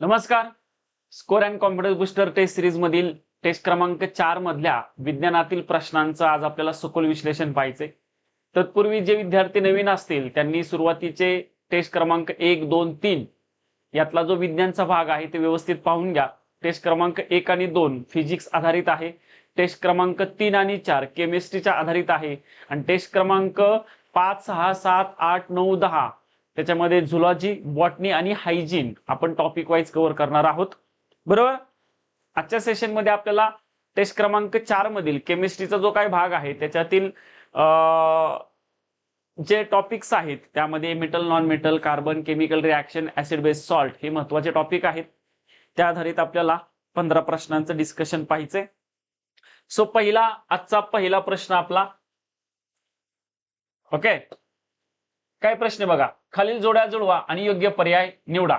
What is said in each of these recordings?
नमस्कार. Score and confidence booster test series मधील test क्रमांक 4 मधल्या विज्ञानातील प्रश्नांचं आज आपल्याला सखोल विश्लेषण पाहायचे. तत्पूर्वी जे विद्यार्थी नवीन असतील त्यांनी सुरुवातीचे टेस्ट क्रमांक 1, 2, 3 यातला जो विज्ञानचा भाग आहे ते व्यवस्थित पाहून घ्या. टेस्ट क्रमांक 1 आणि 2 फिजिक्स आधारित आहे. टेस्ट क्रमांक 3 आणि 4 केमिस्ट्रीच्या आधारित आहे आणि टेस्ट क्रमांक 5, 6, 7, 8, 9, 10 त्याच्यामध्ये झुलॉजी, बॉटनी आणि हायजीन आपण टॉपिक वाईज कव्हर करणार आहोत. बरोबर. आजच्या सेशन मध्ये आपल्याला टेस्ट क्रमांक 4 मधील केमिस्ट्रीचा जो काही भाग आहे त्याच्यातील जे टॉपिक्स आहेत त्यामध्ये metal, non metal, carbon, chemical reaction, acid base, salt हे महत्त्वाचे टॉपिक आहेत. त्या आधारित आपल्याला 15 प्रश्नांचं डिस्कशन पाहायचंय. सो आजचा पहिला प्रश्न आपला ओके. काय प्रश्न बघा. खालील जोड्या जुळवा आणि योग्य पर्याय निवडा.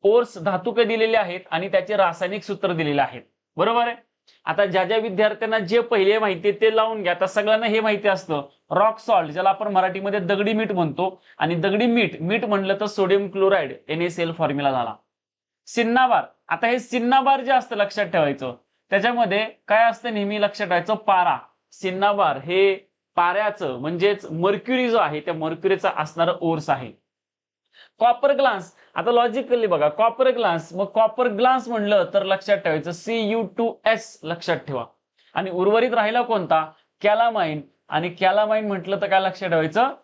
ओर्स धातुके दिलेले आहेत आणि त्याचे रासायनिक सूत्र दिलेले आहेत. बरोबर आहे. आता ज्या ज्या विद्यार्थ्यांना जे पहिले माहिती ते लावून घ्या. आता सगळ्यांना हे माहिती असतं रॉक सॉल्ट ज्याला आपण मराठीमध्ये दगडी मीठ म्हणतो आणि दगडी मीठ म्हणलं तर सोडियम क्लोराइड NaCl फॉर्म्युला झाला. सिन्नाबार. आता हे सिन्नाबार जे असतं लक्षात ठेवायचं त्याच्यामध्ये काय असतं नेहमी लक्षात ठेवायचं पारा. सिन्नाबार हे पाऱ्याचं म्हणजेच मर्क्युरी जो आहे त्या मर्क्युरीचा असणारा ओर्स आहे. Copper glass. आता लॉजिकली बघा कॉपर ग्लास मग कॉपर ग्लास म्हणलं तर लक्षात ठेवायचं Cu2S लक्षात ठेवा. आणि उर्वरित राहिला कोणता कॅलामाइन आणि कॅलामाइन म्हटलं तर काय लक्षात ठेवायचं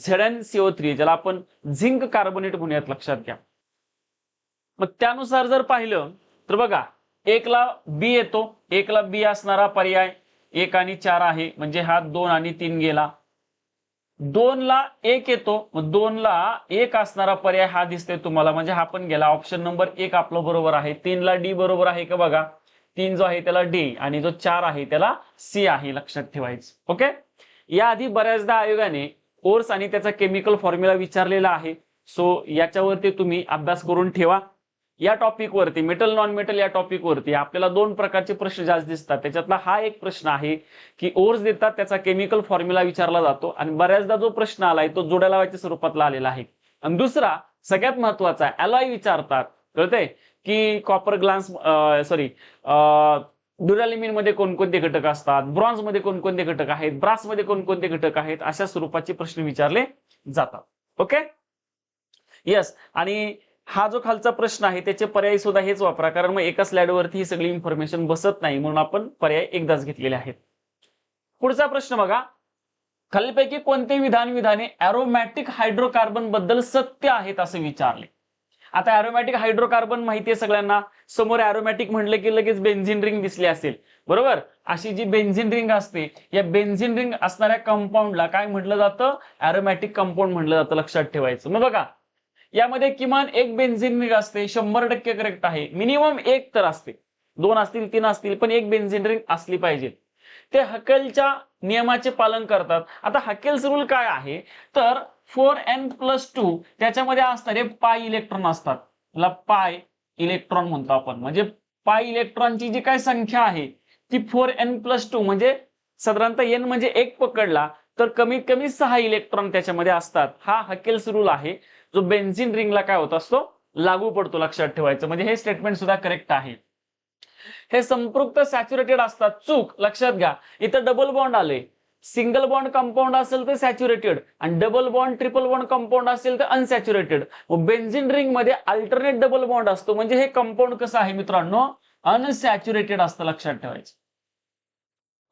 ZnCO3 ज्याला आपण झिंक कार्बोनेट म्हणूयात लक्षात घ्या. मग त्यानुसार जर पाहिलं तर बघा 1 ला B येतो. 1 ला B असणारा पर्याय 1 आणि 4 आहे म्हणजे हा 2 आणि 3 गेला. 2 ला 1 येतो मग 2 ला 1 असणारा पर्याय हा दिसतोय तुम्हाला म्हणजे हा पण गेला. ऑप्शन नंबर 1 आपलं बरोबर आहे. 3 ला D बरोबर आहे का बघा. 3 जो आहे त्याला D आणि जो 4 आहे त्याला C आहे लक्षात ठेवायचं. ओके. याआधी बऱ्याचदा आयोगाने ओर्स आणि त्याचा केमिकल फॉर्म्युला विचारलेला आहे. सो याच्यावरती तुम्ही अभ्यास करून ठेवा. या टॉपिक वरती मेटल नॉन मेटल या टॉपिक वरती आपल्याला 2 प्रकारचे प्रश्न जास्त दिसतात. त्याच्यातला हा एक प्रश्न आहे की ओर्स देतात त्याचा केमिकल फॉर्म्युला विचारला जातो आणि बऱ्याचदा जो प्रश्न आलाय तो जोड्या लावायच्या स्वरूपातला आलेला आहे. आणि दुसरा सगळ्यात महत्वाचा अलॉय विचारतात. कळतंय की कॉपर ग्लास ड्युरॅल्युमिन मध्ये कोणकोणते घटक असतात, ब्रॉन्झ मध्ये कोणकोणते घटक आहेत, ब्रास मध्ये कोणकोणते घटक आहेत, अशा स्वरूपाचे प्रश्न विचारले जातात. ओके. यस. आणि हा जो खालचा प्रश्न आहे त्याचे पर्याय सुद्धा हेच वापरा कारण मग एका स्लाइडवरती ही सगळी इन्फॉर्मेशन बसत नाही म्हणून आपण पर्याय एकदाच घेतलेले आहेत. पुढचा प्रश्न बघा. खालीलपैकी कोणते विधाने एरोमॅटिक हायड्रोकार्बन बद्दल सत्य आहेत असे विचारले. आता एरोमॅटिक हायड्रोकार्बन माहिती आहे सगळ्यांना. समोर एरोमॅटिक म्हटलं की लगेच बेन्झिन रिंग दिसली असेल. बरोबर. अशी जी बेन्झिन रिंग असते या बेन्झिन रिंग असणाऱ्या कंपाऊंडला काय म्हटलं जातं एरोमॅटिक कंपाऊंड म्हटलं जातं लक्षात ठेवायचं. मग बघा यामध्ये किमान एक बेन्झिन रिंग असते 100% करेक्ट आहे. मिनिमम एक तर असते. 2 असतील 3 असतील पण एक बेन्झिन रिंग असली पाहिजे. ते हकेलच्या नियमाचे पालन करतात. आता हकेल्स रूल काय आहे तर 4n+2 त्याच्यामध्ये असणारे पाय इलेक्ट्रॉन असतात. त्याला पाय इलेक्ट्रॉन म्हणतो आपण. म्हणजे पाय इलेक्ट्रॉनची जी काय संख्या आहे ती 4n+2 म्हणजे साधारणतः n म्हणजे 1 पकडला तर कमीत कमी 6 इलेक्ट्रॉन त्याच्यामध्ये असतात. हा हकेल्स रूल आहे जो बेन्झिन रिंगला काय होत असतो लागू पडतो लक्षात ठेवायचं. म्हणजे हे स्टेटमेंट सुद्धा करेक्ट आहे. हे संपृक्त सॅच्युरेटेड असतात. चूक लक्षात घ्या. इथं डबल बॉन्ड आले. सिंगल बॉन्ड कंपाऊंड असेल तर सॅच्युरेटेड आणि double bond triple bond compound असेल तर अनसॅच्युरेटेड. बेन्झिन रिंग मध्ये अल्टरनेट डबल बॉन्ड असतो म्हणजे हे कंपाऊंड कसं आहे मित्रांनो अनसॅच्युरेटेड असतं लक्षात ठेवायचं.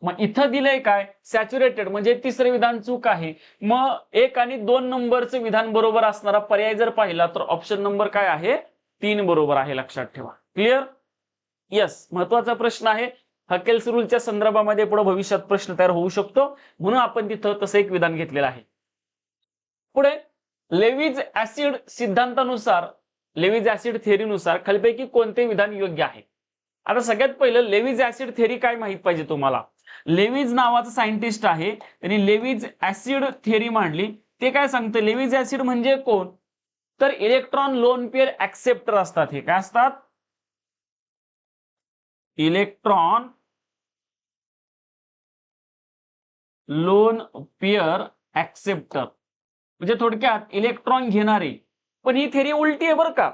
मग इथं दिलंय काय सॅच्युरेटेड म्हणजे तिसरं विधान चूक आहे. मग 1 आणि 2 नंबरचं विधान बरोबर असणारा पर्याय जर पाहिला तर ऑप्शन नंबर काय आहे 3 बरोबर आहे लक्षात ठेवा. क्लिअर. यस. महत्वाचा प्रश्न आहे. हकेल्स रूलच्या संदर्भामध्ये पुढे भविष्यात प्रश्न तयार होऊ शकतो म्हणून आपण तिथं तसं एक विधान घेतलेलं आहे. पुढे लेविज ऍसिड सिद्धांतानुसार लेविज ऍसिड थेअरीनुसार खालीलपैकी कोणते विधान योग्य आहे. आता सगळ्यात पहिलं लेविज ऍसिड थेअरी काय माहित पाहिजे तुम्हाला. लेविज नावाचा सायंटिस्ट आहे त्यांनी लेविज ऍसिड थेअरी मांडली. ते काय सांगतं लेविज ऍसिड म्हणजे कोण तर इलेक्ट्रॉन लोन पेअर ऍक्सेप्टर असतात. हे काय असतात इलेक्ट्रॉन लोन पेअर ऍक्सेप्टर म्हणजे थोडक्यात इलेक्ट्रॉन घेणारे. पण ही थेअरी उलटी आहे बरं का.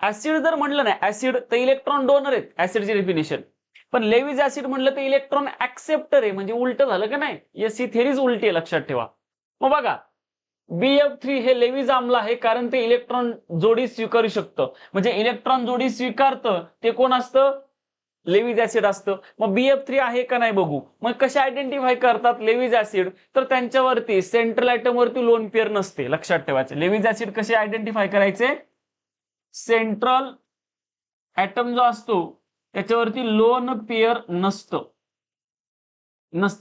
ऍसिड जर म्हणलं ना ऍसिड तर इलेक्ट्रॉन डोनर आहेत ऍसिडची डेफिनेशन, पण लेविज ऍसिड म्हणलं तर इलेक्ट्रॉन ऍक्सेप्टर आहे, म्हणजे उलट झालं का नाही, येस ही थेरीज उलटी आहे, लक्षात ठेवा. मग बघा BF3 हे लेविज आम्ल आहे कारण ते इलेक्ट्रॉन जोडी स्वीकारू शकतं, म्हणजे इलेक्ट्रॉन जोडी स्वीकारतं ते कोण असतं, लेविज ऍसिड असतं. मग BF3 आहे का नाही बघू. मग कसे आयडेंटिफाय करतात लेविज ऍसिड, तर त्यांच्यावरती सेंट्रल आयटम वरती लोन पेअर नसते, लक्षात ठेवायचं. लेविज ऍसिड कसे आयडेंटिफाय करायचे, सेंट्रल ऍटम जो असतो त्याच्यावरती लोन पेअर नसते,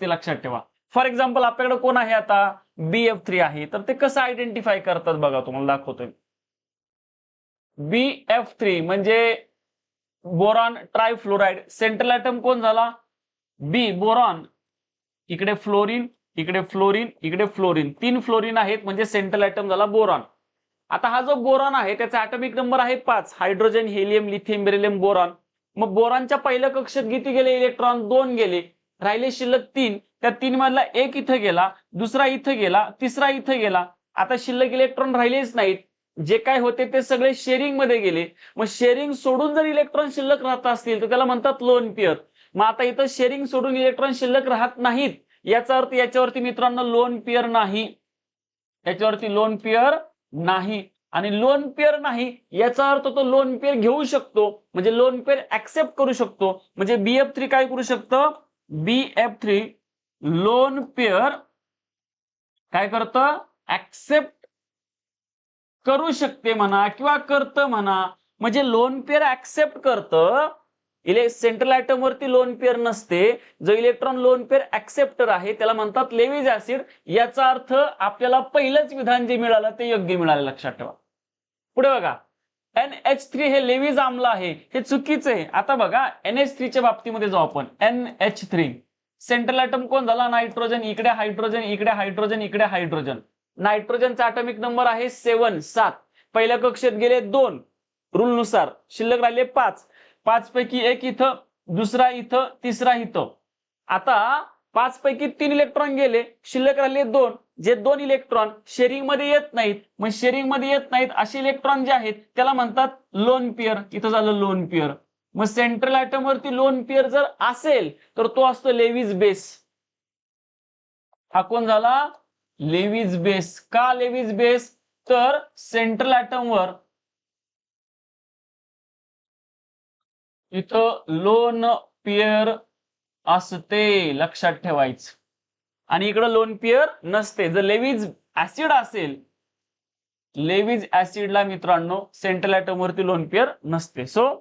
लक्षात ठेवा. फॉर एक्झाम्पल आपल्याकडे कोण आहे आता, BF3 आहे, तर ते कसं आयडेंटिफाय करतात बघा, तुम्हाला दाखवतोय. BF3 म्हणजे बोरॉन ट्रायफ्लोराइड, सेंट्रल ऍटम कोण झाला, बी बोरॉन, इकडे फ्लोरीन, इकडे फ्लोरीन, इकडे फ्लोरीन, 3 फ्लोरीन आहेत म्हणजे सेंट्रल ऍटम झाला बोरॉन. आता हा जो बोरॉन आहे त्याचा ऍटॉमिक नंबर आहे 5, hydrogen, helium, lithium, beryllium, boron. मग बोरॉनच्या पहिल्या कक्षेत किती गेले इलेक्ट्रॉन, 2 गेले, राहिले शिल्लक 3, त्या 3 मधला एक इथं गेला, दुसरा इथं गेला, तिसरा इथं गेला. आता शिल्लक इलेक्ट्रॉन राहिलेच नाहीत, जे काय होते ते सगळे शेअरिंग मध्ये गेले. मग शेअरिंग सोडून जर इलेक्ट्रॉन शिल्लक राहत असतील तर त्याला म्हणतात लोन पेअर. मग आता इथं शेअरिंग सोडून इलेक्ट्रॉन शिल्लक राहत नाहीत, याचा अर्थ याच्यावरती मित्रांनो लोन पेअर नाही, याच्यावरती लोन पेअर नाही. आणि लोन पेअर नाही याचा अर्थ तो लोन पेअर घेऊ शकतो, म्हणजे लोन पेअर ऍक्सेप्ट करू शकतो. म्हणजे BF3 काय करू शकतं, BF3 लोन पेअर काय करतं, ऍक्सेप्ट करू शकते म्हणा किंवा करतं म्हणा. म्हणजे लोन पेअर ऍक्सेप्ट करतं, सेंट्रल ऍटम वरती लोन पेअर नसते, जो इलेक्ट्रॉन लोन पेअर ऍक्सेप्टर आहे त्याला म्हणतात लेविज ऍसिड. याचा अर्थ आपल्याला पहिलंच विधान जे मिळालं ते योग्य मिळालं, लक्षात ठेवा. पुढे बघा, NH3 हे लेविज आम्ल आहे, हे चुकीचं आहे. आता बघा NH3 च्या बाबतीमध्ये जाऊ आपण. NH3 सेंट्रल ऍटम कोण झाला, नायट्रोजन, इकडे हायड्रोजन, इकडे हायड्रोजन, इकडे हायड्रोजन. नायट्रोजनचा ऍटॉमिक नंबर आहे 7. पहिल्या कक्षेत गेले 2 रूल नुसार, शिल्लक राहिले 5. 5 पैकी एक इथं, दुसरा इथं, तिसरा इथं. आता 5 पैकी 3 इलेक्ट्रॉन गेले, शिल्लक राहिले 2. जे 2 इलेक्ट्रॉन शेअरिंग मध्ये येत नाहीत, मग शेअरिंग मध्ये येत नाहीत असे इलेक्ट्रॉन जे आहेत त्याला म्हणतात लोन पेअर. इथं झालं लोन पेअर. मग सेंट्रल ऍटम वरती लोन पेअर जर असेल तर तो असतो लेविज बेस. हा कोण झाला, लेविज बेस. का लेविज बेस, तर सेंट्रल ऍटम वर इथं लोन पेअर असते, लक्षात ठेवायचं. आणि इकडं लोन पेअर नसते. जर लेविज ऍसिड असेल, लेविज ऍसिडला मित्रांनो सेंट्रल ऍटम वरती लोन पेअर नसते. सो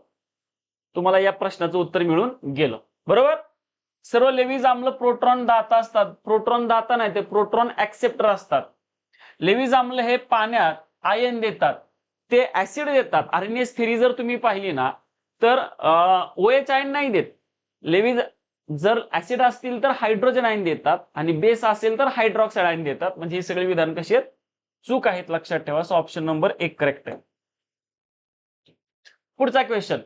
तुम्हाला या प्रश्नाचं उत्तर मिळून गेलं, बरोबर. सर्व लेविज आम्ल प्रोटॉन दाता असतात, प्रोटॉन दाता नाही ते प्रोटॉन ऍक्सेप्टर असतात. लेविज आम्ल हे पाण्यात आयन देतात, ते ऍसिड देतात. आर्हेनियस थेरी जर तुम्ही पाहिली ना तर OH आयन नाही देत. लेविज जर ऍसिड असतील तर हायड्रोजन आयन देतात आणि बेस असेल तर हायड्रॉक्साइड आयन देतात. म्हणजे हे सगळे विधान कशी आहेत, चूक आहेत, लक्षात ठेवा. सो ऑप्शन नंबर 1 करेक्ट आहे. पुढचा क्वेश्चन,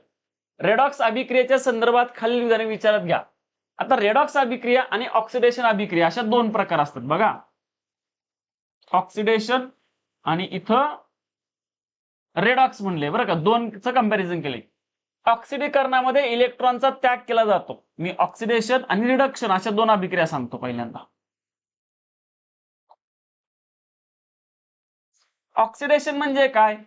रेडॉक्स अभिक्रियेच्या संदर्भात खालील विधाने विचारात घ्या. आता रेडॉक्स अभिक्रिया आणि ऑक्सिडेशन अभिक्रिया अशा 2 प्रकार असतात बघा. ऑक्सिडेशन आणि इथं रेडॉक्स म्हणले बरं का, 2चं कंपॅरिझन केले. ऑक्सिडीकरणामध्ये इलेक्ट्रॉनचा त्याग केला जातो. मी ऑक्सिडेशन आणि रिडक्शन अशा 2 अभिक्रिया सांगतो. पहिल्यांदा ऑक्सिडेशन म्हणजे काय,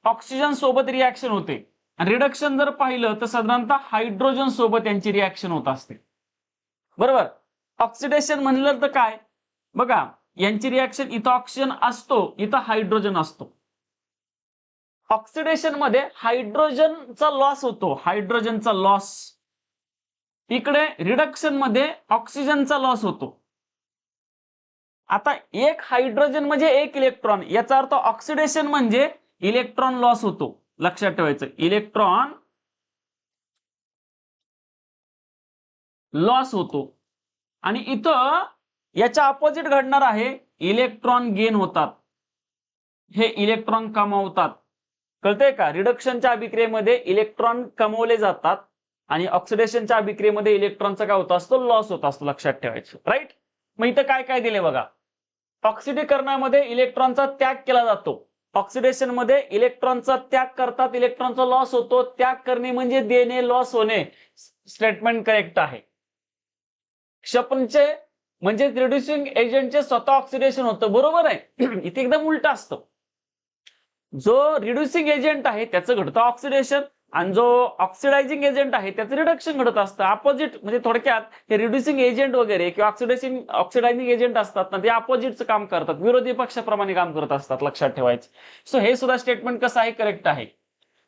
ऑक्सिजन सोबत रिॲक्शन होते. रिडक्शन जर पाहिलं तर साधारणतः हायड्रोजन सोबत यांची रिॲक्शन होत असते, बरोबर. ऑक्सिडेशन म्हणलं तर काय बघा, यांची रिॲक्शन इथं ऑक्सिजन असतो, इथं हायड्रोजन असतो. ऑक्सिडेशन मध्ये हायड्रोजनचा लॉस होतो, हायड्रोजनचा लॉस. इकडे रिडक्शन मध्ये ऑक्सिजनचा लॉस होतो. आता एक हायड्रोजन म्हणजे 1 इलेक्ट्रॉन, याचा अर्थ ऑक्सिडेशन म्हणजे इलेक्ट्रॉन लॉस होतो, लक्षात ठेवायचं. इलेक्ट्रॉन लॉस होतो. आणि इथं याच्या अपोजिट घडणार आहे, इलेक्ट्रॉन गेन होतात, हे इलेक्ट्रॉन कमावतात. कळतंय का, रिडक्शनच्या अभिक्रियेमध्ये इलेक्ट्रॉन कमवले जातात आणि ऑक्सिडेशनच्या अभिक्रियेमध्ये इलेक्ट्रॉनचा काय होत असतो, लॉस होत असतो, लक्षात ठेवायचं, राईट. मग इथं काय काय दिले बघा, ऑक्सिडीकरणामध्ये इलेक्ट्रॉनचा त्याग केला जातो, ऑक्सिडेशन मध्ये इलेक्ट्रॉनचा त्याग करतात, इलेक्ट्रॉनचा लॉस होतो. त्याग करणे म्हणजे देणे, लॉस होणे. स्टेटमेंट करेक्ट आहे. क्षपणचे म्हणजे रिड्युसिंग एजंटचे स्वतः ऑक्सिडेशन होतं, बरोबर आहे. इथे एकदम उलट असतं. जो रिड्युसिंग एजंट आहे त्याचं घडतं ऑक्सिडेशन, आणि जो ऑक्सिडायझिंग एजंट आहे त्याचं रिडक्शन घडत असतं. अपोजिट म्हणजे थोडक्यात हे रिड्युसिंग एजंट वगैरे किंवा ऑक्सिडायझिंग एजंट असतात ना, ते अपोजिटचं काम करतात, विरोधी पक्षाप्रमाणे काम करत असतात, लक्षात ठेवायचं. सो हे सुद्धा स्टेटमेंट कसं आहे, करेक्ट आहे.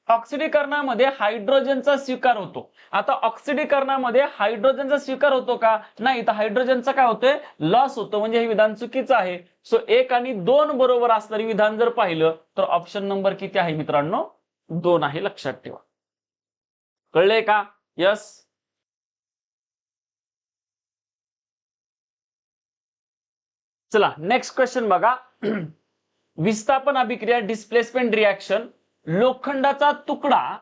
ऑक्सिडीकरणामध्ये हायड्रोजनचा स्वीकार होतो. आता ऑक्सिडीकरणामध्ये हायड्रोजनचा स्वीकार होतो का? नाही, तर हायड्रोजनचा काय होतोय, लॉस होतो. म्हणजे हे विधान चुकीचं आहे. सो 1 आणि 2 बरोबर असणारी विधान जर पाहिलं तर ऑप्शन नंबर किती आहे मित्रांनो, 2 आहे, लक्षात ठेवा. कळलंय का? यस. चला नेक्स्ट क्वेश्चन बघा. विस्थापन अभिक्रिया, डिस्प्लेसमेंट रिएक्शन. लोखंडाचा तुकडा,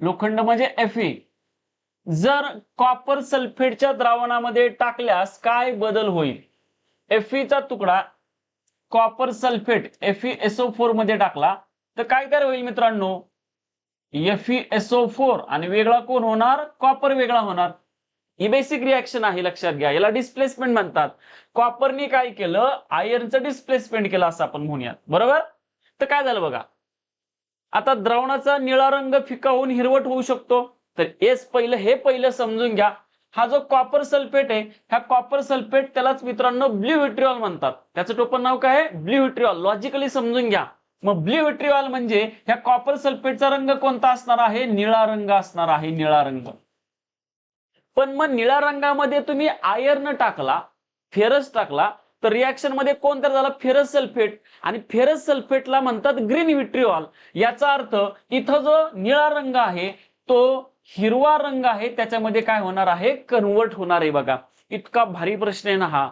लोखंड म्हणजे Fe, जर कॉपर सल्फेटच्या द्रावणामध्ये टाकल्यास काय बदल होईल? Fe चा तुकडा कॉपर सल्फेट FeSO4 मध्ये टाकला तर काय तयार होईल मित्रांनो? FeSO4, आणि वेगळा कोण होणार? कॉपर वेगळा होणार. ही बेसिक रिएक्शन आहे, लक्षात घ्या. याला डिस्प्लेसमेंट म्हणतात. कॉपरने काय केलं, आयर्नचं डिस्प्लेसमेंट केलं असं आपण म्हणूयात, बरोबर. तर काय झालं बघा, आता द्रावणाचा निळा रंग फिका होऊन हिरवट होऊ शकतो. तर हे पहिलं समजून घ्या. हा जो कॉपर सल्फेट आहे, ह्या कॉपर सल्फेट त्यालाच मित्रांनो ब्ल्यू व्हिट्रिऑल म्हणतात. त्याचं टोपण नाव काय आहे? ब्ल्यू व्हिट्रिऑल. लॉजिकली समजून घ्या. मग ब्ल्यू व्हिट्रिऑल म्हणजे ह्या कॉपर सल्फेटचा रंग कोणता असणार आहे? निळा रंग असणार आहे, निळा रंग. पण मग निळ्या रंगामध्ये तुम्ही आयर्न टाकला, फेरस टाकला, तर रिएक्शन मध्ये कोण तयार झाला? Ferrous sulphate. आणि फेरस सल्फेटला म्हणतात ग्रीन व्हिट्रिऑल. याचा अर्थ इथं जो निळा रंग आहे तो हिरवा रंग आहे, त्याच्यामध्ये काय होणार आहे? कन्वर्ट होणार आहे. बघा इतका भारी प्रश्न आहे ना हा.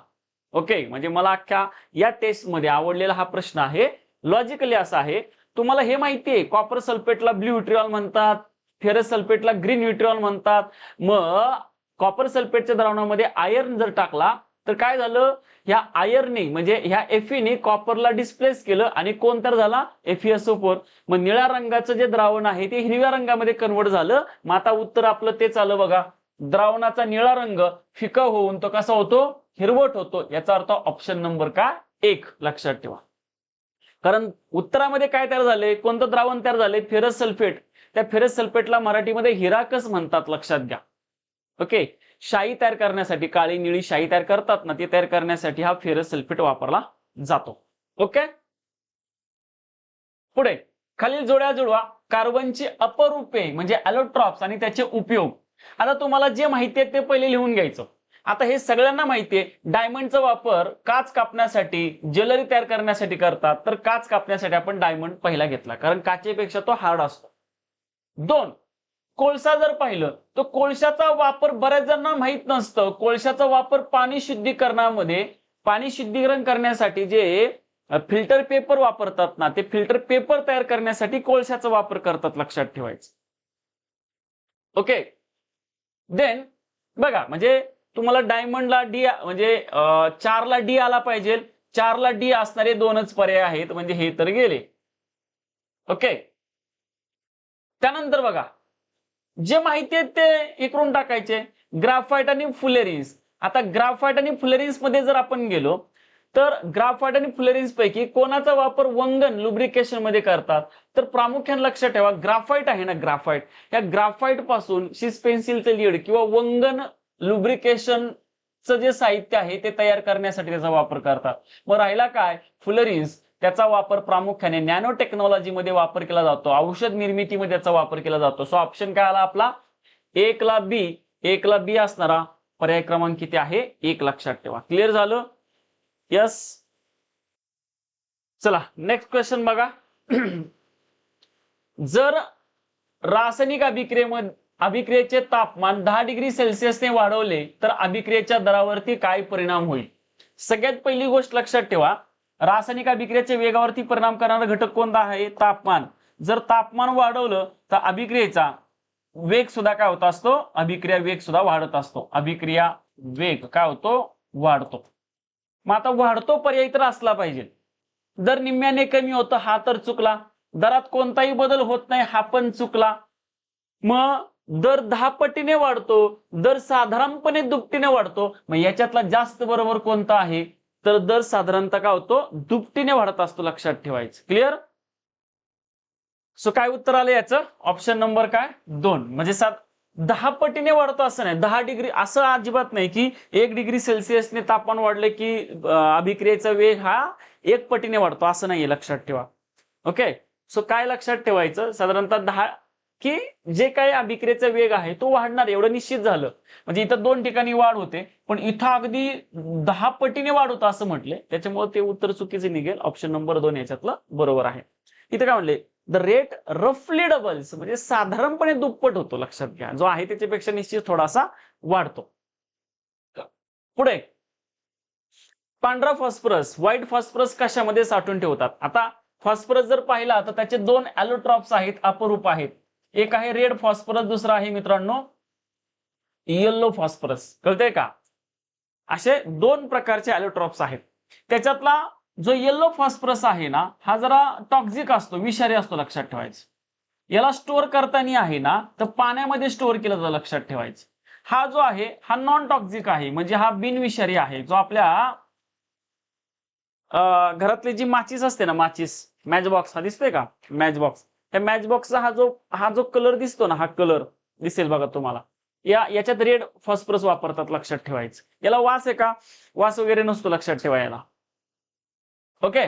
ओके, म्हणजे मला अख्ख्या या टेस्ट मध्ये आवडलेला हा प्रश्न आहे. लॉजिकली असा आहे, तुम्हाला हे माहिती आहे कॉपर सल्फेटला ब्ल्यू व्हिट्रिऑल म्हणतात, फेरस सल्फेटला ग्रीन व्हिट्रिऑल म्हणतात. मग कॉपर सल्फेटच्या द्रावणामध्ये आयर्न जर टाकला तर काय झालं? ह्या आयर्नने म्हणजे ह्या Fe कॉपरला डिस्प्लेस केलं आणि कोण तर झाला? FeSO4. मग निळ्या रंगाचं जे द्रावण आहे ते हिरव्या रंगामध्ये कन्वर्ट झालं. मग आता उत्तर आपलं तेच आलं बघा. द्रावणाचा निळा रंग फिका होऊन तो कसा होतो? हिरवट होतो. याचा अर्थ ऑप्शन नंबर काय? 1, लक्षात ठेवा. कारण उत्तरामध्ये काय तयार झाले? कोणतं द्रावण तयार झाले? Ferrous sulphate. त्या फेरस सल्फेटला मराठीमध्ये हिराकस म्हणतात, लक्षात घ्या. ओके, शाई तयार करण्यासाठी, काळी निळी शाई तयार करतात ना, ती तयार करण्यासाठी हा फेरस सल्फेट वापरला जातो. ओके, पुढे खालील जोड्या जुळवा. कार्बनची अपरूपे म्हणजे ॲलोट्रॉप्स आणि त्याचे उपयोग. आता तुम्हाला जे माहिती आहे ते पहिले लिहून घ्यायचं. आता हे सगळ्यांना माहिती आहे, डायमंडचा वापर काच कापण्यासाठी, ज्वेलरी तयार करण्यासाठी करतात. तर काच कापण्यासाठी आपण डायमंड पहिला घेतला, कारण काचेपेक्षा तो हार्ड असतो. 2, कोळसा जर पाहिलं तर कोळशाचा वापर बऱ्याच जणांना माहित नसतं. कोळशाचा वापर पाणी शुद्धीकरणामध्ये, पाणी शुद्धीकरण करण्यासाठी जे फिल्टर पेपर वापरतात ना, ते फिल्टर पेपर तयार करण्यासाठी कोळशाचा वापर करतात, लक्षात ठेवायचं. ओके, देन बघा, म्हणजे तुम्हाला डायमंडला डी म्हणजे 4ला डी आला पाहिजे. 4ला डी असणारे 2च पर्याय आहेत, म्हणजे हे तर गेले. ओके, त्यानंतर बघा जे माहिती आहे ते इकडून टाकायचे. ग्राफाइट आणि फुलेरिन्स. आता ग्राफाइट आणि फुलेरिन्स मध्ये जर आपण गेलो तर ग्राफाइट आणि फुलेरिन्स पैकी कोणाचा वापर वंगण लुब्रिकेशन मध्ये करतात? तर प्रामुख्याने लक्षात ठेवा, ग्राफाइट आहे ना, ग्राफाइट, या ग्राफाइट पासून शीस पेन्सिलचं लीड किंवा वंगण लुब्रिकेशनचं जे साहित्य आहे ते तयार करण्यासाठी त्याचा वापर करतात. मग राहिला काय? फुलेरिन्स. त्याचा वापर प्रामुख्याने नॅनो टेक्नॉलॉजी मध्ये वापर केला जातो, औषध निर्मितीमध्ये त्याचा वापर केला जातो. सो ऑप्शन काय आला आपला? 1ला बी असणारा पर्याय क्रमांक किती आहे? 1, लक्षात ठेवा. क्लिअर झालं? यस. चला नेक्स्ट क्वेश्चन बघा. जर रासायनिक अभिक्रियेचे तापमान 10 डिग्री सेल्सिअसने वाढवले तर अभिक्रियेच्या दरावरती काय परिणाम होईल? सगळ्यात पहिली गोष्ट लक्षात ठेवा, रासायनिक अभिक्रियेच्या वेगावरती परिणाम करणारा घटक कोणता आहे? तापमान. जर तापमान वाढवलं तर अभिक्रियेचा वेग सुद्धा काय होत असतो? अभिक्रिया वेग सुद्धा वाढत असतो. अभिक्रिया वेग काय होतो? वाढतो. मग आता वाढतो पर्याय तर असला पाहिजे. दर निम्म्याने कमी होतो हा तर चुकला, दरात कोणताही बदल होत नाही हा पण चुकला, मग दर 10 पटीने वाढतो, दर साधारणपणे दुपटीने वाढतो, मग याच्यातला जास्त बरोबर कोणता आहे, तर दर साधारणतः काय होतो दुपटीने वाढत असतो, लक्षात ठेवायचं. क्लिअर? सो काय उत्तर आलं याचं? ऑप्शन नंबर काय 2. म्हणजे 10 पटीने वाढतो असं नाही, 10 डिग्री असं अजिबात नाही की 1 डिग्री सेल्सिअसने तापमान वाढले की अभिक्रियेचा वेग हा 1 पटीने वाढतो असं नाहीये, लक्षात ठेवा. ओके, सो काय लक्षात ठेवायचं, साधारणतः 10 की जे काही अभिक्रियेचा वेग आहे तो वाढणार एवढं निश्चित झालं. म्हणजे इथं 2 ठिकाणी वाढ होते पण इथं अगदी 10 पटीने वाढ होतं असं म्हटले, त्याच्यामुळे ते उत्तर चुकीचे निघेल. ऑप्शन नंबर 2 याच्यातलं बरोबर आहे. इथं काय म्हणले, द रेट रफली डबल्स, म्हणजे साधारणपणे दुप्पट होतो, लक्षात घ्या. जो आहे त्याच्यापेक्षा निश्चित थोडासा वाढतो. पुढे पांढरा फॉस्फरस, व्हाईट फॉस्फरस कशामध्ये साठवून ठेवतात? आता फॉस्फरस जर पाहिला तर त्याचे 2 ॲलोट्रॉप्स आहेत, अपरूप आहेत. एक आहे रेड फॉस्फरस, दुसरा आहे मित्रांनो येलो फॉस्फरस. कळतंय का? असे 2 प्रकारचे ॲलोट्रॉप्स आहेत. त्याच्यातला जो येलो फॉस्फरस आहे ना, हा जरा टॉक्सिक असतो, विषारी असतो, लक्षात ठेवायचं. याला स्टोअर करताना आहे ना तर पाण्यामध्ये स्टोअर केलं जातं, लक्षात ठेवायचं. हा जो आहे हा नॉन टॉक्सिक आहे, म्हणजे हा बिनविषारी आहे. जो आपल्या घरातली जी माचीस असते ना, माचीस मॅच बॉक्स, हा दिसतोय का मॅच बॉक्स, त्या मॅच बॉक्सचा हा जो कलर दिसतो ना, हा कलर दिसेल बघा तुम्हाला, याच्यात रेड फॉस्फरस वापरतात, लक्षात ठेवायचं. याला वास आहे का? वास वगैरे नसतो, लक्षात ठेवायला. ओके,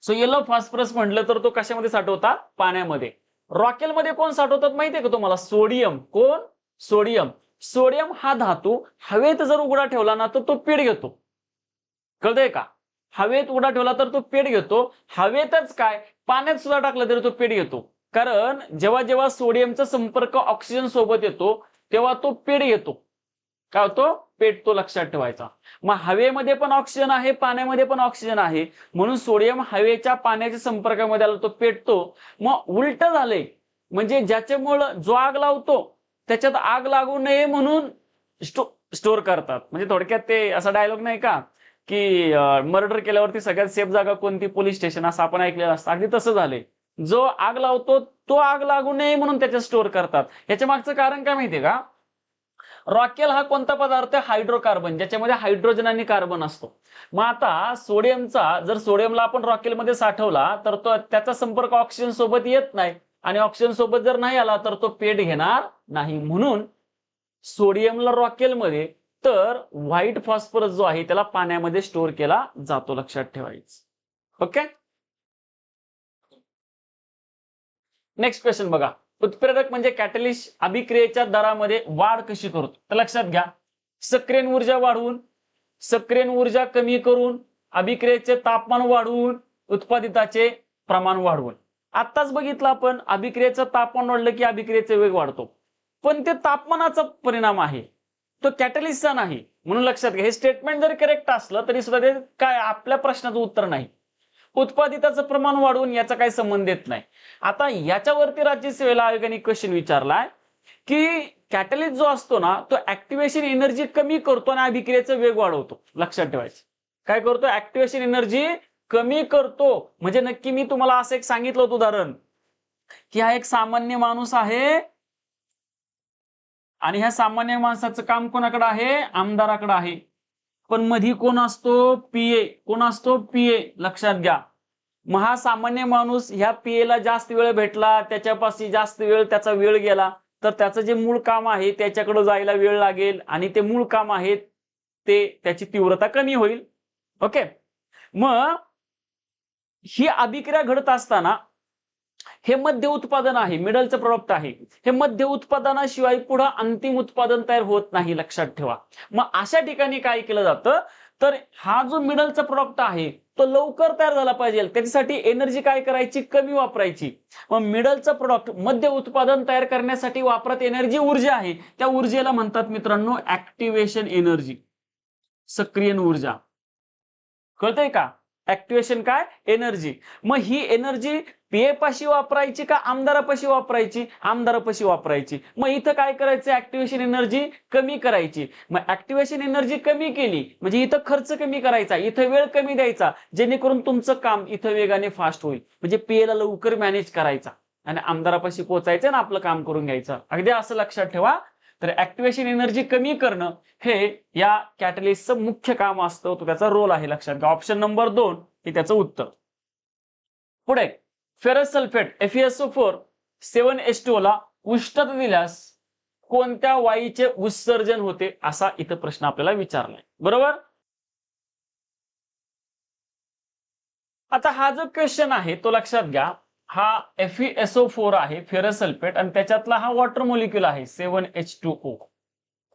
सो येलो फॉस्फरस म्हटलं तर तो कशामध्ये साठवतात? पाण्यामध्ये. रॉकेलमध्ये कोण साठवतात माहितीये का तुम्हाला? सोडियम. कोण? सोडियम. सोडियम हा धातू हवेत जर उघडा ठेवला ना तर तो पेट घेतो. कळतंय का? हवेत उघडा ठेवला तर तो पेट घेतो. हवेतच काय, पाण्यात सुद्धा टाकलं तरी तो पेट घेतो. कारण जेव्हा जेव्हा सोडियमचा संपर्क ऑक्सिजन सोबत येतो तेव्हा तो पेट घेतो. काय होतो? पेटतो, लक्षात ठेवायचा. मग हवेमध्ये पण ऑक्सिजन आहे, पाण्यामध्ये पण ऑक्सिजन आहे, म्हणून सोडियम हवेच्या पाण्याच्या संपर्कामध्ये आला तो पेटतो. मग उलट झालंय, म्हणजे ज्याच्यामुळं जो आग लावतो त्याच्यात आग लागू नये म्हणून स्टोअर करतात. म्हणजे थोडक्यात ते असा डायलॉग नाही का की मर्डर केल्यावरती सगळ्यात सेफ जागा कोणती? पोलीस स्टेशन, असं आपण ऐकलेलं असतं. अगदी तसं झालंय. जो आग लावतो तो आग लागू नये म्हणून त्याच्यात स्टोअर करतात. याच्या मागचं कारण काय माहितीये का? रॉकेल हा कोणता पदार्थ? हायड्रोकार्बन, ज्याच्यामध्ये हायड्रोजन आणि कार्बन असतो. मग आता सोडियमचा जर सोडियमला आपण रॉकेलमध्ये साठवला तर तो त्याचा संपर्क ऑक्सिजन सोबत येत नाही, आणि ऑक्सिजन सोबत जर नाही आला तर तो पेट घेणार नाही. म्हणून सोडियमला रॉकेलमध्ये, तर व्हाईट फॉस्फरस जो आहे त्याला पाण्यामध्ये स्टोअर केला जातो, लक्षात ठेवायचं. ओके, नेक्स्ट क्वेश्चन बघा. उत्प्रेरक म्हणजे कॅटलिस्ट अभिक्रियेच्या दरामध्ये वाढ कशी करतो? तर लक्षात घ्या, सक्रिय ऊर्जा वाढवून, सक्रिय ऊर्जा कमी करून, अभिक्रियेचे तापमान वाढवून, उत्पादिताचे प्रमाण वाढवून. आत्ताच बघितलं आपण, अभिक्रियेचं तापमान वाढलं की अभिक्रियेचा वेग वाढतो, पण ते तापमानाचा परिणाम आहे, तो कॅटलिस्टचा नाही. म्हणून लक्षात घ्या, हे स्टेटमेंट जरी करेक्ट असलं तरी सुद्धा ते काय आपल्या प्रश्नाचं उत्तर नाही. उत्पादिताचं प्रमाण वाढवून याचा काही संबंध येत नाही. आता याच्यावरती राज्य सेवेला आयोगाने क्वेश्चन विचारलाय की कॅटलिस्ट जो असतो ना तो ऍक्टिव्हेशन एनर्जी कमी करतो आणि अभिक्रियेचा वेग वाढवतो. लक्षात ठेवायचं, काय करतो? ऍक्टिव्हेशन एनर्जी कमी करतो. म्हणजे नक्की मी तुम्हाला असं एक सांगितलं होतं उदाहरण की हा एक सामान्य माणूस आहे आणि ह्या सामान्य माणसाचं काम कोणाकडे आहे? आमदाराकडे आहे. पण मधी कोण असतो? पीए. कोण असतो? पीए. लक्षात घ्या, मग हा सामान्य माणूस ह्या पीएला जास्त वेळ भेटला, त्याच्यापाशी जास्त वेळ त्याचा वेळ गेला तर त्याचं जे मूळ काम आहे त्याच्याकडे जायला वेळ लागेल आणि ते मूळ काम आहे ते त्याची तीव्रता कमी होईल. ओके, मग ही अभिक्रिया घडत असताना हे मध्य उत्पादन आहे, मिडलचं प्रोडक्ट आहे. हे मध्य उत्पादनाशिवाय पुढे अंतिम उत्पादन तयार होत नाही, लक्षात ठेवा. मग अशा ठिकाणी काय केलं जातं, तर हा जो मिडलचा प्रोडक्ट आहे तो लवकर तयार झाला पाहिजे, त्याच्यासाठी एनर्जी काय करायची? कमी वापरायची. मग मिडलचा प्रोडक्ट मध्य उत्पादन तयार करण्यासाठी वापरत एनर्जी ऊर्जा आहे, त्या ऊर्जेला म्हणतात मित्रांनो ऍक्टिव्हेशन एनर्जी, सक्रिय ऊर्जा. कळतंय का? ऍक्टिव्हेशन काय? एनर्जी. मग ही एनर्जी पाशी वापरायची का आमदारापाशी वापरायची? आमदारापाशी वापरायची. मग इथं काय करायचं? ऍक्टिव्हेशन एनर्जी कमी करायची. मग ऍक्टिव्हेशन एनर्जी कमी केली म्हणजे इथं खर्च कमी करायचा, इथं वेळ कमी द्यायचा, जेणेकरून तुमचं काम इथं वेगाने फास्ट होईल. म्हणजे पीएला लवकर मॅनेज करायचा आणि आमदारापाशी पोहोचायचं ना आपलं काम करून घ्यायचं. अगदी असं लक्षात ठेवा. तर ऍक्टिव्हेशन एनर्जी कमी करणं हे या कॅटलिस्टचं मुख्य काम असतं, तो त्याचा रोल आहे. लक्षात घ्या. ऑप्शन नंबर 2 हे त्याचं उत्तर. पुढे फेरस सल्फेट FeSO4 7H2O ला उष्णता दिल्यास कोणत्या वायूचे उत्सर्जन होते, असा इथं प्रश्न आपल्याला विचारलाय. बरोबर. आता हा जो क्वेश्चन आहे तो लक्षात घ्या. हा FeSO4 आहे फेरस सल्फेट आणि त्याच्यातला हा वॉटर मॉलिक्यूल आहे 7H2O.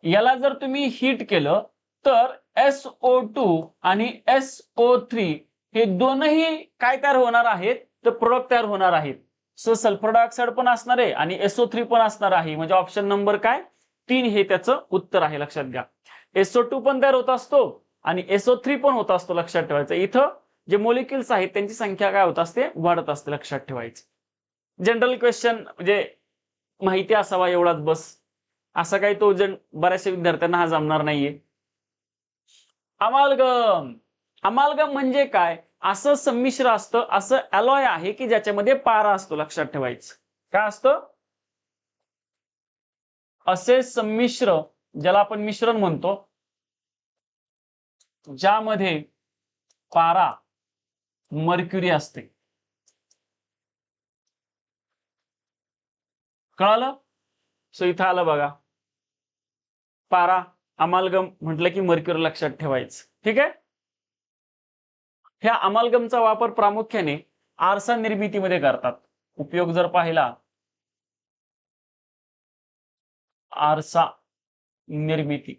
याला जर तुम्ही हीट केलं तर SO2 आणि SO3 हे दोनही काय तयार होणार आहेत? तर प्रोडक्ट तयार होणार आहेत. सो सल्फर डायऑक्साइड पण असणार आहे आणि SO3 पण असणार आहे. म्हणजे ऑप्शन नंबर काय 3 हे त्याचं उत्तर आहे. लक्षात घ्या. SO2 पण तयार होत असतो आणि SO3 पण होत असतो. लक्षात ठेवायचं. इथं जे मॉलिक्युल्स आहेत त्यांची संख्या काय होत असते? वाढत असते. लक्षात ठेवायचं. जनरल क्वेश्चन म्हणजे माहिती असावा एवढाच बस. असा काही तो बऱ्याचशा विद्यार्थ्यांना हा जमणार नाहीये. अमालगम. अमालगम म्हणजे काय? असं संमिश्र असतं, असं अलॉय आहे की ज्याच्यामध्ये पारा असतो. लक्षात ठेवायचं. काय असतं? असे संमिश्र ज्याला आपण मिश्रण म्हणतो, ज्यामध्ये पारा मर्क्युरी असते. कळालं? सो इथं आलं बघा. पारा अमालगम म्हटलं की मर्क्युरी लक्षात ठेवायचं. ठीक आहे. ह्या अमालगमचा वापर प्रामुख्याने आरसा निर्मितीमध्ये करतात. उपयोग जर पाहिला, आरसा निर्मिती,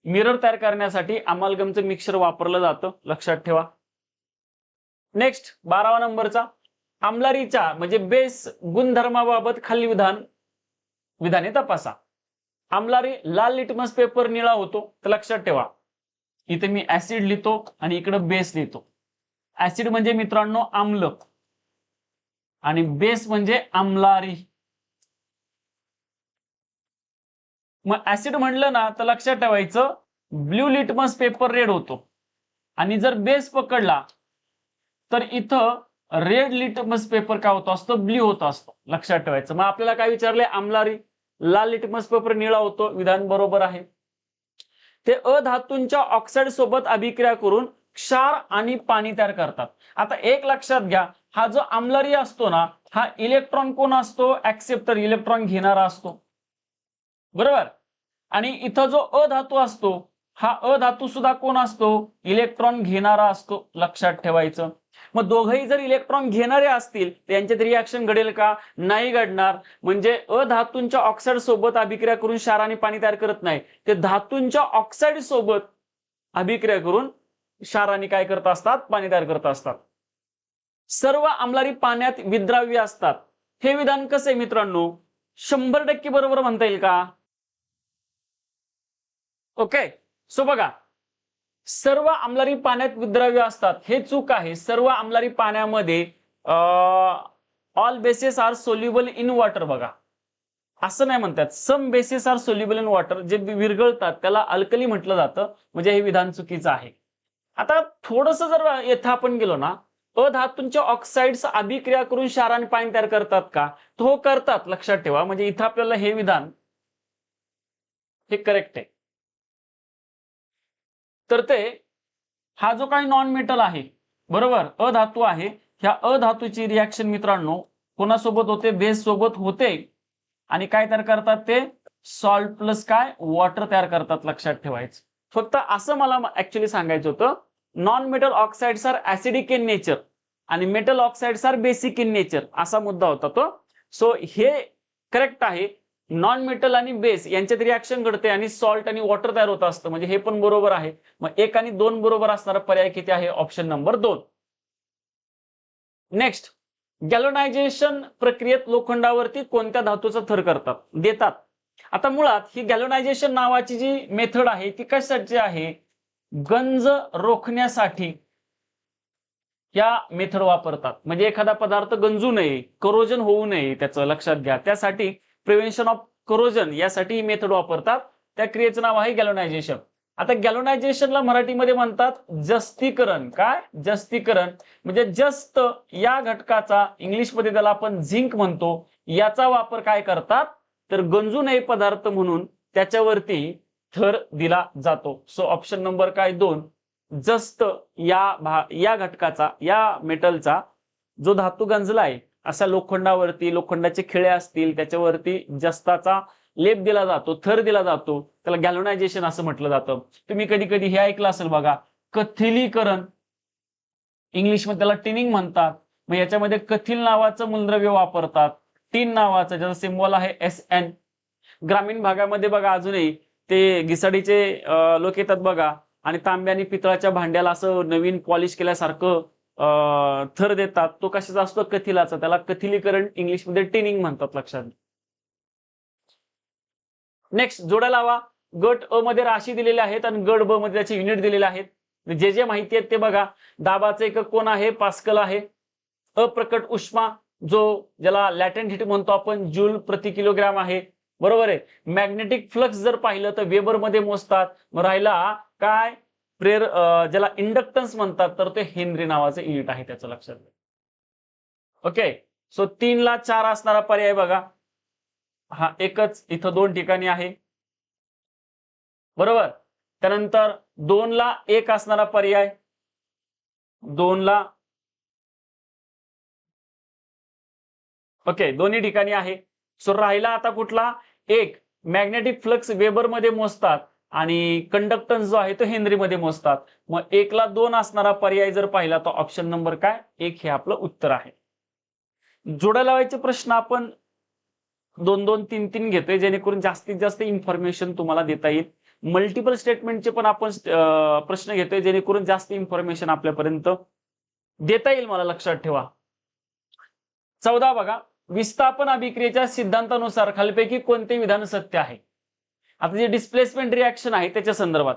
मिरर तयार करण्यासाठी अमालगमचं मिक्सर वापरलं जातं. लक्षात ठेवा. नेक्स्ट 12वा नंबरचा, आम्लारीच्या म्हणजे बेस गुणधर्माबाबत खालील विधाने तपासा. आम्लारी लाल लिटमस पेपर निळा होतो. तर लक्षात ठेवा, इथे मी ऍसिड लिहितो आणि इकडे बेस लिहितो. ऍसिड म्हणजे मित्रांनो आम्ल आणि बेस म्हणजे आम्लारी. मग ऍसिड म्हणलं ना तर लक्षात ठेवायचं ब्ल्यू लिटमस पेपर रेड होतो आणि जर बेस पकडला तर इथं रेड लिटमस पेपर काय होतो असतो? ब्ल्यू होत असतो. लक्षात ठेवायचं. मग आपल्याला काय विचारले? आम्लारी. लाल लिटमस पेपर निळा होतो. विधान बरोबर आहे. ते अधातूंच्या ऑक्साईड सोबत अभिक्रिया करून क्षार आणि पाणी तयार करतात. आता एक लक्षात घ्या, हा जो आम्लारी असतो ना, हा इलेक्ट्रॉन कोण असतो? ऍक्सेप्टर, इलेक्ट्रॉन घेणारा असतो. बरोबर. आणि इथं जो अधातू असतो, हा अधातू सुद्धा कोण असतो? इलेक्ट्रॉन घेणारा असतो. लक्षात ठेवायचं. मग दोघंही जर इलेक्ट्रॉन घेणारे असतील तर यांच्यात रिएक्शन घडेल का? नाही घडणार. म्हणजे अधातूंच्या ऑक्साईड सोबत अभिक्रिया करून क्षार आणि पाणी तयार करत नाही, ते धातूंच्या ऑक्साईड सोबत अभिक्रिया करून क्षार आणि काय करत असतात? पाणी तयार करत असतात. सर्व आम्लारी पाण्यात विद्राव्य असतात. हे विधान कसं आहे मित्रांनो? 100% बरोबर म्हणता येईल का? ओके. सो बघा, सर्व आम्लारी पाण्यात विद्राव्य असतात हे चूक आहे. सर्व आम्लारी पाण्यामध्ये all bases are soluble in water. बघा, असं नाही म्हणतात. Some bases are soluble in water. जे विरघळतात त्याला अल्कली म्हटलं जातं. म्हणजे हे विधान चुकीचं आहे. आता थोडस जर येथे आपण गेलो ना, अधातूंच्या ऑक्साईड्स अभिक्रिया करून क्षार आणि पाणी तयार करतात का? तो करतात. लक्षात ठेवा. म्हणजे इथं आपल्याला हे विधान हे करेक्ट आहे. तर ते हा जो काही नॉन मेटल आहे, बरोबर, अधातू आहे, ह्या अधातूची रिएक्शन मित्रांनो कोणासोबत होते? बेस सोबत होते आणि काय तयार करतात? ते सॉल्ट प्लस काय? वॉटर तयार करतात. लक्षात ठेवायचं. फक्त असं मला ऍक्च्युअली सांगायचं होतं, non metal oxides are acidic in nature आणि metal oxides are basic in nature, असा मुद्दा होता तो. सो हे करेक्ट आहे. नॉन मेटल आणि बेस यांच्यात रिएक्शन घडते आणि सॉल्ट आणि वॉटर तयार होत असतं. म्हणजे हे पण बरोबर आहे. मग 1 आणि 2 बरोबर असणारा पर्याय किती आहे? Option number 2. नेक्स्ट, गॅल्व्हनायझेशन प्रक्रियेत लोखंडावरती कोणत्या धातूचा थर देतात? आता मुळात ही गॅल्व्हनायझेशन नावाची जी मेथड आहे ती कशासाठी आहे? गंज रोखण्यासाठी या मेथड वापरतात. म्हणजे एखादा पदार्थ गंजू नये, करोजन होऊ नये, त्याचं लक्षात घ्या. त्यासाठी प्रिव्हेन्शन ऑफ करोजन यासाठी ही मेथड वापरतात. त्या क्रियेचं नाव आहे गॅल्व्हनायझेशन. आता गॅल्व्हनायझेशनला मराठीमध्ये म्हणतात जस्तीकरण. काय? जस्तीकरण. म्हणजे जस्त या घटकाचा इंग्लिशमध्ये त्याला आपण झिंक म्हणतो, याचा वापर काय करतात तर गंजू नये पदार्थ म्हणून त्याच्यावरती थर दिला जातो. सो ऑप्शन नंबर काय 2, जस्त या घटकाचा, या मेटलचा जो धातू गंजलाय अशा लोखंडावरती, लोखंडाचे खिळे असतील त्याच्यावरती जस्ताचा लेप दिला जातो, थर दिला जातो, त्याला गॅल्व्हनायझेशन असं म्हटलं जातं. तुम्ही कधी कधी हे ऐकलं असेल बघा, कथिलीकरण. इंग्लिशमध्ये त्याला टिनिंग म्हणतात. मग याच्यामध्ये कथिल नावाचं मूलद्रव्य वापरतात, टिन नावाचं, ज्याचा सिम्बॉल आहे SN. ग्रामीण भागामध्ये बघा अजूनही ते घिसाडीचे लोक येतात बघा आणि तांब्या आणि पितळाच्या भांड्याला असं नवीन पॉलिश केल्यासारखं थर देतात. तो कशाचा असतो? कथिलाचा. त्याला कथिलीकरण इंग्लिशमध्ये टिनिंग म्हणतात. लक्षात. नेक्स्ट जोड्या लावा. गट अ मध्ये राशी दिलेले आहेत आणि गट ब मध्ये त्याचे युनिट दिलेले आहेत. जे जे माहिती आहेत ते बघा. दाबाचे एकक कोण आहे? पास्कल आहे. अप्रकट उष्मा जो ज्याला लॅटेंट हीट म्हणतो आपण, जूल प्रति किलोग्राम आहे. बरोबर आहे. मॅग्नेटिक फ्लक्स जर पाहिलं तर वेबर मध्ये मोजतात. मग राहिला काय? ज्याला इंडक्टन्स म्हणतात तर ते हेनरी नावाचं युनिट आहे, त्याचं लक्षात घ्या. ओके. सो 3 ला 4 असणारा पर्याय बघा, हा एकच इथं 2 ठिकाणी आहे. बरोबर. त्यानंतर 2 ला 1 असणारा पर्याय, 2 ला ओके दोन्ही ठिकाणी आहे. सो राहिला आता कुठला? 1. मॅग्नेटिक फ्लक्स वेबर मध्ये मोजतात आणि कंडक्टन्स जो आहे तो हेनरी मध्ये मोजतात. मग 1 ला 2 असणारा पर्याय जर पाहिला तर ऑप्शन नंबर काय 1 हे आपलं उत्तर आहे. जोड्या लावायचे प्रश्न आपण 2-2, 3-3 घेतोय जेणेकरून जास्तीत जास्त इन्फॉर्मेशन तुम्हाला देता येईल. मल्टिपल स्टेटमेंटचे पण आपण प्रश्न घेतोय जेणेकरून जास्त इन्फॉर्मेशन आपल्यापर्यंत देता येईल. मला लक्षात ठेवा. 14 बघा. विस्थापन अभिक्रियेच्या सिद्धांतानुसार खालीलपैकी कोणते विधान सत्य आहे? आता जे डिस्प्लेसमेंट रिएक्शन आहे त्याच्या संदर्भात,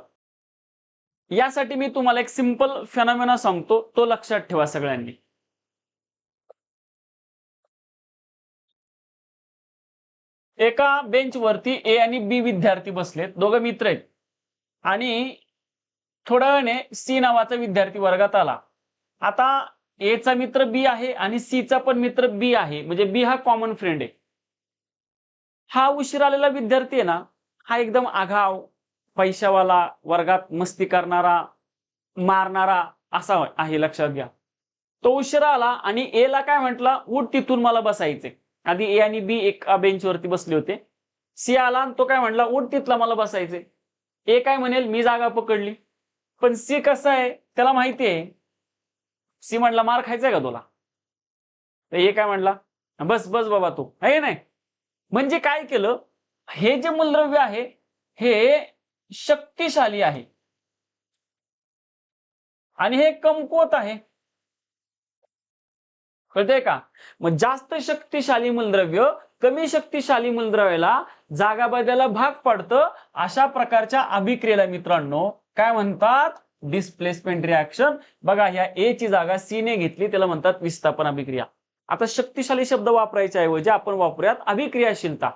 यासाठी मी तुम्हाला एक सिंपल फेनॉमेना सांगतो, तो लक्षात ठेवा सगळ्यांनी. एका बेंच वरती ए आणि बी विद्यार्थी बसलेत, दोघं मित्र आहेत. आणि थोड्या वेळाने सी नावाचा विद्यार्थी वर्गात आला. आता ए चा मित्र बी आहे आणि सी चा पण मित्र बी आहे, म्हणजे बी हा कॉमन फ्रेंड आहे. हा उशीर आलेला विद्यार्थी आहे ना, हा एकदम आघाव, पैशावाला, वर्गात मस्ती करणारा, मारणारा असा आहे. लक्षात घ्या. तो उशिरा आला आणि ए ला काय म्हटला, उठ तिथून मला बसायचे. आधी ए आणि बी एका बेंचवरती बसले होते. सी आला आणि तो काय म्हटला, उठ तिथला मला बसायचे. ए काय म्हणेल, मी जागा पकडली. पण सी कसा आहे त्याला माहिती आहे. सी म्हणला, मार खायचाय का तुला? तर ए काय म्हणला, बस बस बाबा तू आहे नाही. म्हणजे काय केलं, हे जे मूलद्रव्य आहे हे शक्तिशाली आहे आणि हे कमकुवत आहे. कळतंय का? मग जास्त शक्तिशाली मूलद्रव्य कमी शक्तिशाली मूलद्रव्याला जागा बदलायला भाग पडतं. अशा प्रकारच्या अभिक्रियेला मित्रांनो काय म्हणतात? Displacement reaction. बघा, ह्या ए ची जागा सी ने घेतली, त्याला म्हणतात विस्थापन अभिक्रिया. आता शक्तिशाली शब्द वापरायच्या ऐवजी आपण वापरूयात अभिक्रियाशीलता.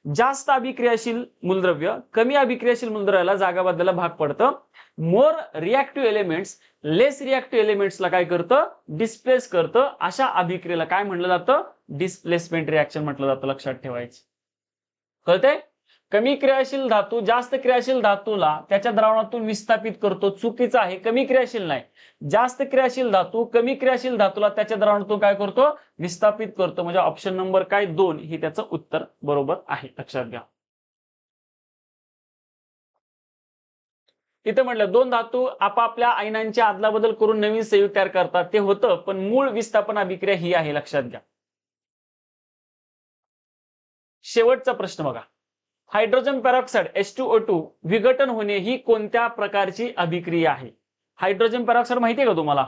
जास्त अभिक्रियाशील मूलद्रव्य कमी अभिक्रियाशील मूलद्रव्याला जागा बदलायला भाग पडतं. मोर रिएक्टिव्ह एलिमेंट्स लेस रिएक्टिव्ह एलिमेंट्सला काय करतं? डिस्प्लेस करतं. अशा अभिक्रियेला काय म्हटलं जातं? डिस्प्लेसमेंट रिएक्शन म्हटलं जातं. लक्षात ठेवायचं. कळतंय? कमी क्रियाशील धातू जास्त क्रियाशील धातूला त्याच्या द्रावणातून विस्थापित करतो. चुकीचं आहे. कमी क्रियाशील नाही, जास्त क्रियाशील धातू कमी क्रियाशील धातूला त्याच्या द्रावणातून काय करतो? विस्थापित करतो. म्हणजे ऑप्शन नंबर काय 2 हे त्याचं उत्तर बरोबर आहे. लक्षात घ्या. इथे म्हटलं 2 धातू आपापल्या आयनांची अदलाबदल करून नवीन संयुग तयार करतात. ते होतं, पण मूळ विस्थापन अभिक्रिया ही आहे. लक्षात घ्या. शेवटचा प्रश्न बघा. हायड्रोजन पेरॉक्साइड H2O2 विघटन होणे ही कोणत्या प्रकारची अभिक्रिया आहे? हायड्रोजन पेरॉक्साइड माहितीये का तुम्हाला?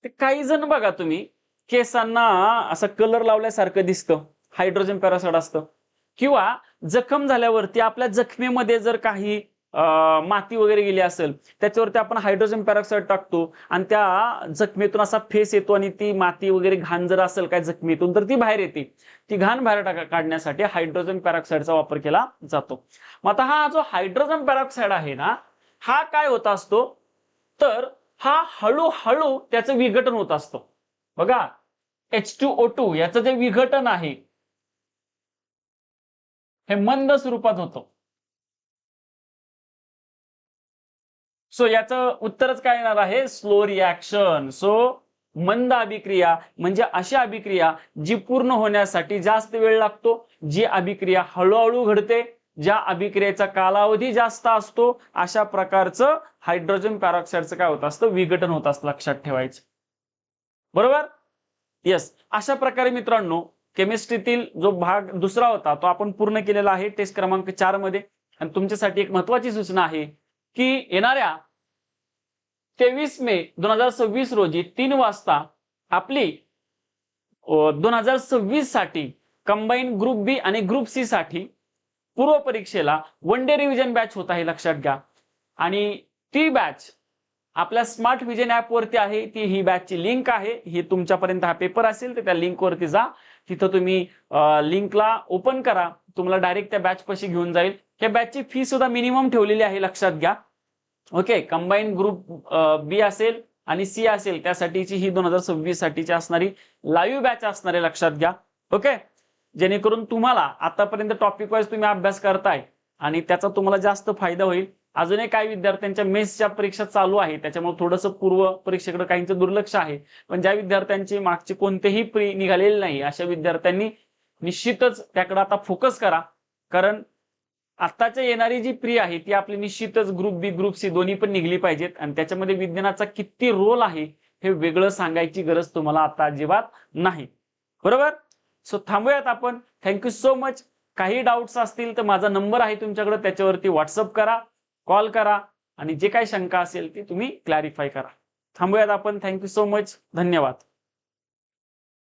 ते काही जण बघा तुम्ही केसांना असं कलर लावल्यासारखं दिसतं, हायड्रोजन पेरॉक्साइड असतं. किंवा जखम झाल्यावरती आपल्या जखमेमध्ये जर काही माती वगैरे गेली असेल त्याच्यावरती आपण हायड्रोजन पेरॉक्साईड टाकतो आणि त्या जखमेतून असा फेस येतो आणि ती माती वगैरे घाण जर असेल काय जखमेतून तर ती बाहेर येते. ती घाण बाहेर काढण्यासाठी हायड्रोजन पेरॉक्साईडचा वापर केला जातो. मग आता हा जो हायड्रोजन पेरॉक्साईड आहे ना, हा काय होत असतो तर हा हळूहळू त्याचं विघटन होत असतं. बघा H2O2 याचं जे विघटन आहे हे मंद स्वरूपात होतं. सो याचं उत्तरच काय येणार आहे, स्लो रिॲक्शन. सो मंद अभिक्रिया म्हणजे अशी अभिक्रिया जी पूर्ण होण्यासाठी जास्त वेळ लागतो, जी अभिक्रिया हळूहळू घडते, ज्या अभिक्रियेचा कालावधी जास्त असतो, अशा प्रकारचं हायड्रोजन पेरॉक्साईडचं काय होत असतं, विघटन होत असतं. लक्षात ठेवायचं. बरोबर. येस. अशा प्रकारे मित्रांनो केमिस्ट्रीतील जो भाग दुसरा होता तो आपण पूर्ण केलेला आहे टेस्ट क्रमांक 4 मध्ये. आणि तुमच्यासाठी एक महत्वाची सूचना आहे की येणाऱ्या 23 मे 2026 रोजी 3 वाजता आपली 2026 साठी कंबाईन ग्रुप बी आणि ग्रुप सी साठी पूर्व परीक्षेला वन डे रिव्हिजन बॅच होत आहे. लक्षात घ्या. आणि ती बॅच आपल्या स्मार्ट विजन ऍप वरती आहे. ती ही बॅचची लिंक आहे. ही तुमच्यापर्यंत हा पेपर असेल तर त्या लिंक वरती जा. तिथं तुम्ही लिंकला ओपन करा, तुम्हाला डायरेक्ट त्या बॅच पाशी घेऊन जाईल. त्या बॅचची फी सुद्धा मिनिमम ठेवलेली आहे. लक्षात घ्या. ओके. कंबाईन ग्रुप बी असेल आणि सी असेल त्यासाठीची ही 2026 साठीची असणारी लाईव्ह बॅच असणार आहे. लक्षात घ्या. ओके. जेणेकरून तुम्हाला आतापर्यंत टॉपिक वाईज तुम्ही अभ्यास करताय आणि त्याचा तुम्हाला जास्त फायदा होईल. अजूनही काही विद्यार्थ्यांच्या मेन्सच्या परीक्षा चालू आहे त्याच्यामुळे थोडंसं पूर्व परीक्षेकडे काहींचं दुर्लक्ष आहे. पण ज्या विद्यार्थ्यांची मागची कोणतेही प्री निघालेले नाही अशा विद्यार्थ्यांनी निश्चितच त्याकडे आता फोकस करा. कारण आत्ताच्या येणारी जी प्री आहे ती आपली निश्चितच ग्रुप बी ग्रुप सी दोन्ही पण निघली पाहिजेत. आणि त्याच्यामध्ये विज्ञानाचा किती रोल आहे हे वेगळं सांगायची गरज तुम्हाला आता अजिबात नाही. बरोबर. सो थांबूयात आपण. Thank you so much. काही डाऊट्स असतील तर माझा नंबर आहे तुमच्याकडे, त्याच्यावरती व्हॉट्सअप करा, कॉल करा आणि जे काही शंका असेल ती तुम्ही क्लॅरिफाय करा. थांबूयात आपण. Thank you so much. धन्यवाद.